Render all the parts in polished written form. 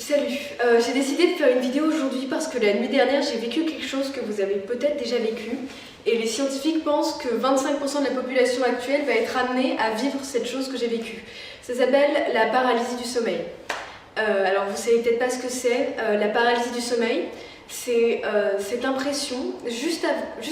Salut, j'ai décidé de faire une vidéo aujourd'hui parce que la nuit dernière j'ai vécu quelque chose que vous avez peut-être déjà vécu et les scientifiques pensent que 25% de la population actuelle va être amenée à vivre cette chose que j'ai vécue. Ça s'appelle la paralysie du sommeil. Alors vous savez peut-être pas ce que c'est, la paralysie du sommeil, c'est cette impression, juste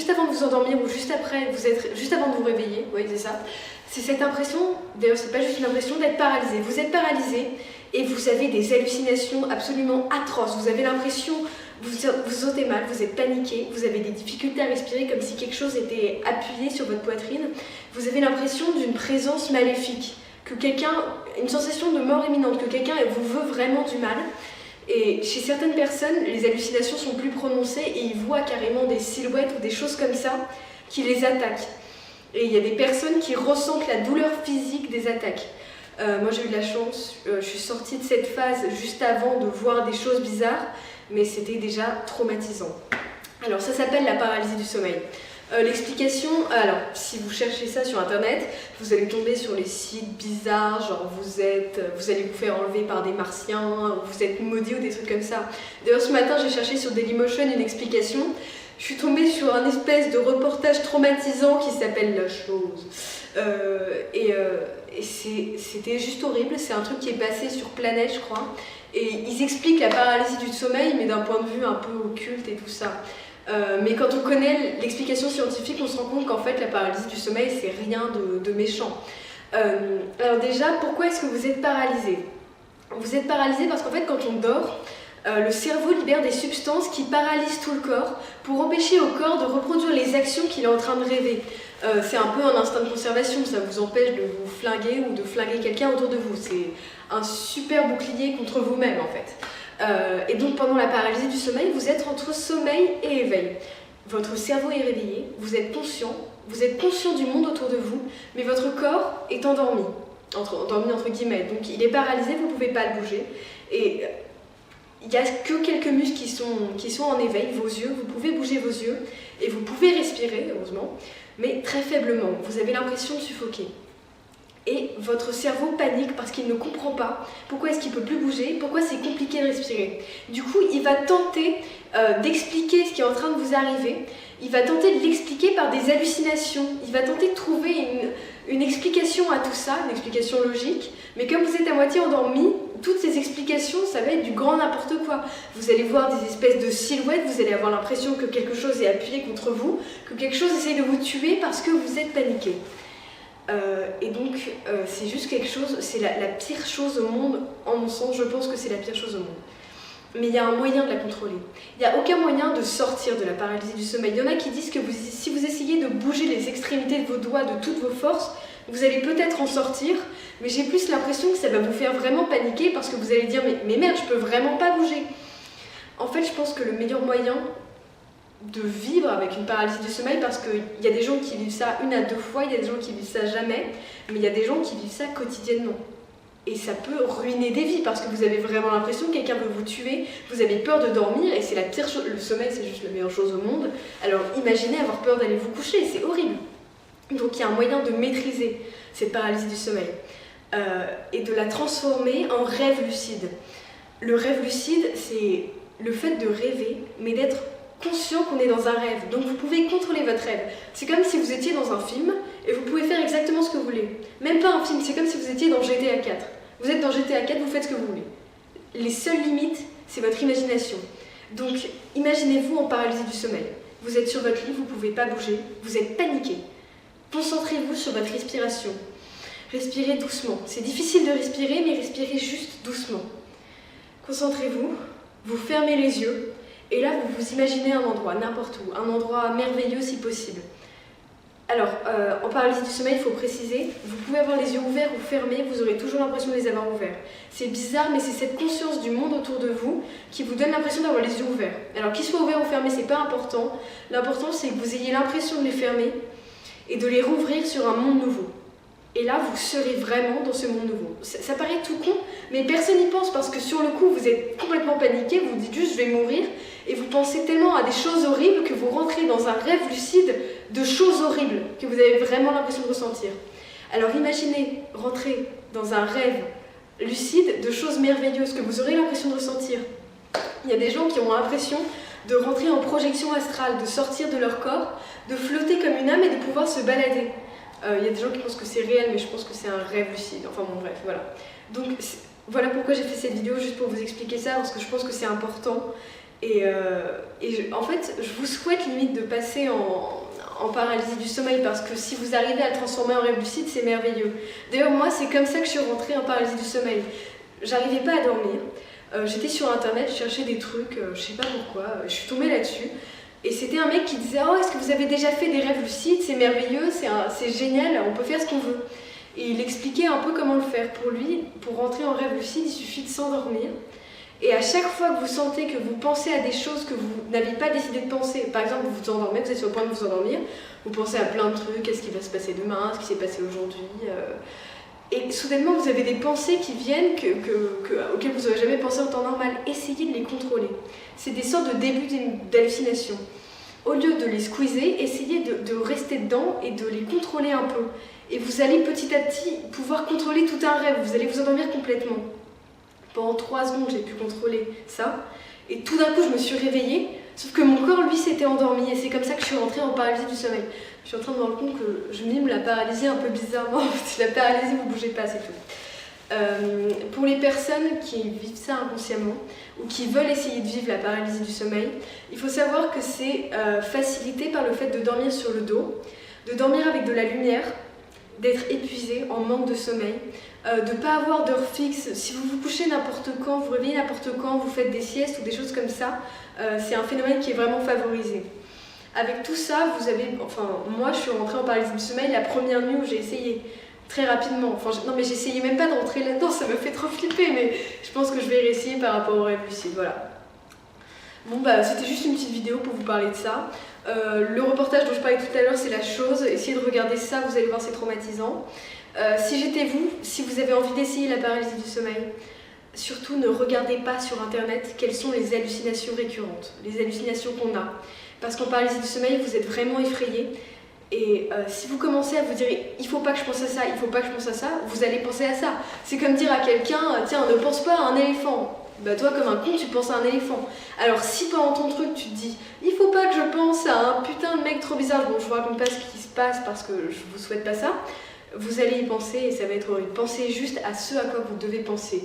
avant de vous endormir ou juste avant de vous réveiller, oui c'est ça, c'est cette impression, d'ailleurs c'est pas juste une impression d'être paralysé, vous êtes paralysé et vous avez des hallucinations absolument atroces, vous avez l'impression, vous sentez mal, vous êtes paniqué, vous avez des difficultés à respirer comme si quelque chose était appuyé sur votre poitrine, vous avez l'impression d'une présence maléfique, que une sensation de mort imminente, que quelqu'un vous veut vraiment du mal. Et chez certaines personnes, les hallucinations sont plus prononcées et ils voient carrément des silhouettes ou des choses comme ça qui les attaquent. Et il y a des personnes qui ressentent la douleur physique des attaques. Moi j'ai eu de la chance, je suis sortie de cette phase juste avant de voir des choses bizarres, mais c'était déjà traumatisant. Alors ça s'appelle la paralysie du sommeil. L'explication, alors si vous cherchez ça sur internet, vous allez tomber sur les sites bizarres, genre vous allez vous faire enlever par des martiens, vous êtes maudit ou des trucs comme ça. D'ailleurs ce matin j'ai cherché sur Dailymotion une explication, je suis tombée sur un espèce de reportage traumatisant qui s'appelle La Chose. C'était juste horrible, c'est un truc qui est passé sur Planète je crois, et ils expliquent la paralysie du sommeil mais d'un point de vue un peu occulte et tout ça. Mais quand on connaît l'explication scientifique, on se rend compte qu'en fait la paralysie du sommeil c'est rien de méchant. Alors déjà, pourquoi est-ce que vous êtes paralysé? Vous êtes paralysé parce qu'en fait quand on dort, le cerveau libère des substances qui paralysent tout le corps pour empêcher au corps de reproduire les actions qu'il est en train de rêver. C'est un peu un instinct de conservation, ça vous empêche de vous flinguer ou de flinguer quelqu'un autour de vous. C'est un super bouclier contre vous-même en fait. Et donc pendant la paralysie du sommeil, vous êtes entre sommeil et éveil. Votre cerveau est réveillé, vous êtes conscient du monde autour de vous, mais votre corps est endormi, entre guillemets. Donc il est paralysé, vous ne pouvez pas le bouger. Et il n'y a que quelques muscles qui sont en éveil, vos yeux, vous pouvez bouger vos yeux et vous pouvez respirer, heureusement, mais très faiblement. Vous avez l'impression de suffoquer. Et votre cerveau panique parce qu'il ne comprend pas pourquoi est-ce qu'il ne peut plus bouger, pourquoi c'est compliqué de respirer. Du coup, il va tenter d'expliquer ce qui est en train de vous arriver, il va tenter de l'expliquer par des hallucinations, il va tenter de trouver une explication à tout ça, une explication logique, mais comme vous êtes à moitié endormi, toutes ces explications, ça va être du grand n'importe quoi. Vous allez voir des espèces de silhouettes, vous allez avoir l'impression que quelque chose est appuyé contre vous, que quelque chose essaye de vous tuer parce que vous êtes paniqué. Et donc c'est juste quelque chose, c'est la pire chose au monde, en mon sens, je pense que c'est la pire chose au monde. Mais il y a un moyen de la contrôler. Il n'y a aucun moyen de sortir de la paralysie du sommeil. Il y en a qui disent que si vous essayez de bouger les extrémités de vos doigts de toutes vos forces, vous allez peut-être en sortir, mais j'ai plus l'impression que ça va vous faire vraiment paniquer parce que vous allez dire mais merde, je peux vraiment pas bouger. En fait, je pense que le meilleur moyen de vivre avec une paralysie du sommeil, parce qu'il y a des gens qui vivent ça 1 à 2 fois, il y a des gens qui vivent ça jamais, mais il y a des gens qui vivent ça quotidiennement. Et ça peut ruiner des vies, parce que vous avez vraiment l'impression que quelqu'un veut vous tuer, vous avez peur de dormir, et c'est la pire chose, le sommeil c'est juste la meilleure chose au monde, alors imaginez avoir peur d'aller vous coucher, c'est horrible. Donc il y a un moyen de maîtriser cette paralysie du sommeil, et de la transformer en rêve lucide. Le rêve lucide, c'est le fait de rêver, mais d'être conscient qu'on est dans un rêve, donc vous pouvez contrôler votre rêve. C'est comme si vous étiez dans un film et vous pouvez faire exactement ce que vous voulez. Même pas un film, c'est comme si vous étiez dans GTA 4. Vous êtes dans GTA 4, vous faites ce que vous voulez. Les seules limites, c'est votre imagination. Donc imaginez-vous en paralysie du sommeil. Vous êtes sur votre lit, vous ne pouvez pas bouger, vous êtes paniqué. Concentrez-vous sur votre respiration. Respirez doucement. C'est difficile de respirer, mais respirez juste doucement. Concentrez-vous, vous fermez les yeux. Et là, vous vous imaginez un endroit, n'importe où, un endroit merveilleux si possible. Alors, en paralysie du sommeil, il faut préciser, vous pouvez avoir les yeux ouverts ou fermés, vous aurez toujours l'impression de les avoir ouverts. C'est bizarre, mais c'est cette conscience du monde autour de vous qui vous donne l'impression d'avoir les yeux ouverts. Alors, qu'ils soient ouverts ou fermés, c'est pas important. L'important, c'est que vous ayez l'impression de les fermer et de les rouvrir sur un monde nouveau. Et là, vous serez vraiment dans ce monde nouveau. Ça paraît tout con, mais personne n'y pense parce que sur le coup, vous êtes complètement paniqué, vous vous dites juste « je vais mourir » et vous pensez tellement à des choses horribles que vous rentrez dans un rêve lucide de choses horribles que vous avez vraiment l'impression de ressentir. Alors imaginez rentrer dans un rêve lucide de choses merveilleuses que vous aurez l'impression de ressentir. y a des gens qui ont l'impression de rentrer en projection astrale, de sortir de leur corps, de flotter comme une âme et de pouvoir se balader. Il y a des gens qui pensent que c'est réel, mais je pense que c'est un rêve lucide. Enfin bon, bref, voilà. Donc voilà pourquoi j'ai fait cette vidéo, juste pour vous expliquer ça, parce que je pense que c'est important. En fait, je vous souhaite limite de passer en paralysie du sommeil, parce que si vous arrivez à le transformer en rêve lucide, c'est merveilleux. D'ailleurs, moi, c'est comme ça que je suis rentrée en paralysie du sommeil. J'arrivais pas à dormir. J'étais sur internet, je cherchais des trucs, je sais pas pourquoi, je suis tombée là-dessus. Et c'était un mec qui disait « Oh, est-ce que vous avez déjà fait des rêves lucides? C'est merveilleux, c'est génial, on peut faire ce qu'on veut. » Et il expliquait un peu comment le faire. Pour lui, pour rentrer en rêve lucide, il suffit de s'endormir. Et à chaque fois que vous sentez que vous pensez à des choses que vous n'avez pas décidé de penser, par exemple vous vous endormez, vous êtes sur le point de vous endormir, vous pensez à plein de trucs, qu'est-ce qui va se passer demain, ce qui s'est passé aujourd'hui, et soudainement vous avez des pensées qui viennent auxquelles vous n'aurez jamais pensé en temps normal. Essayez de les contrôler. C'est des sortes de débuts d'hallucination. Au lieu de les squeezer, essayez de rester dedans et de les contrôler un peu. Et vous allez petit à petit pouvoir contrôler tout un rêve, vous allez vous endormir complètement. Pendant 3 secondes, j'ai pu contrôler ça. Et tout d'un coup, je me suis réveillée, sauf que mon corps, lui, s'était endormi. Et c'est comme ça que je suis rentrée en paralysie du sommeil. Je suis en train de me rendre compte que je mime la paralysie un peu bizarrement. La paralysie, vous bougez pas, c'est tout. Pour les personnes qui vivent ça inconsciemment, ou qui veulent essayer de vivre la paralysie du sommeil, il faut savoir que c'est facilité par le fait de dormir sur le dos, de dormir avec de la lumière, d'être épuisé, en manque de sommeil, de ne pas avoir d'heure fixe. Si vous vous couchez n'importe quand, vous réveillez n'importe quand, vous faites des siestes ou des choses comme ça, c'est un phénomène qui est vraiment favorisé. Avec tout ça, vous avez, enfin moi je suis rentrée en paralysie du sommeil la première nuit où j'ai essayé, très rapidement. Enfin, non mais j'essayais même pas de rentrer là-dedans, ça me fait trop flipper, mais je pense que je vais réessayer par rapport au rêve lucide, voilà. Bon bah c'était juste une petite vidéo pour vous parler de ça. Le reportage dont je parlais tout à l'heure, c'est la chose. Essayez de regarder ça, vous allez voir, c'est traumatisant. Si j'étais vous, si vous avez envie d'essayer la paralysie du sommeil, surtout ne regardez pas sur internet quelles sont les hallucinations récurrentes, les hallucinations qu'on a. Parce qu'en paralysie du sommeil, vous êtes vraiment effrayé. Et si vous commencez à vous dire « il faut pas que je pense à ça, il faut pas que je pense à ça », vous allez penser à ça. C'est comme dire à quelqu'un « tiens, ne pense pas à un éléphant ». Bah toi, comme un con, tu penses à un éléphant. Alors si pendant ton truc, tu te dis « il faut pas que je pense à un putain de mec trop bizarre », bon, je vous raconte pas ce qui se passe parce que je vous souhaite pas ça, vous allez y penser et ça va être horrible. Pensez juste à ce à quoi vous devez penser.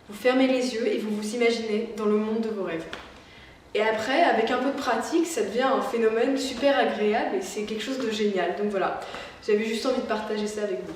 Vous fermez les yeux et vous vous imaginez dans le monde de vos rêves. Et après, avec un peu de pratique, ça devient un phénomène super agréable et c'est quelque chose de génial. Donc voilà, j'avais juste envie de partager ça avec vous.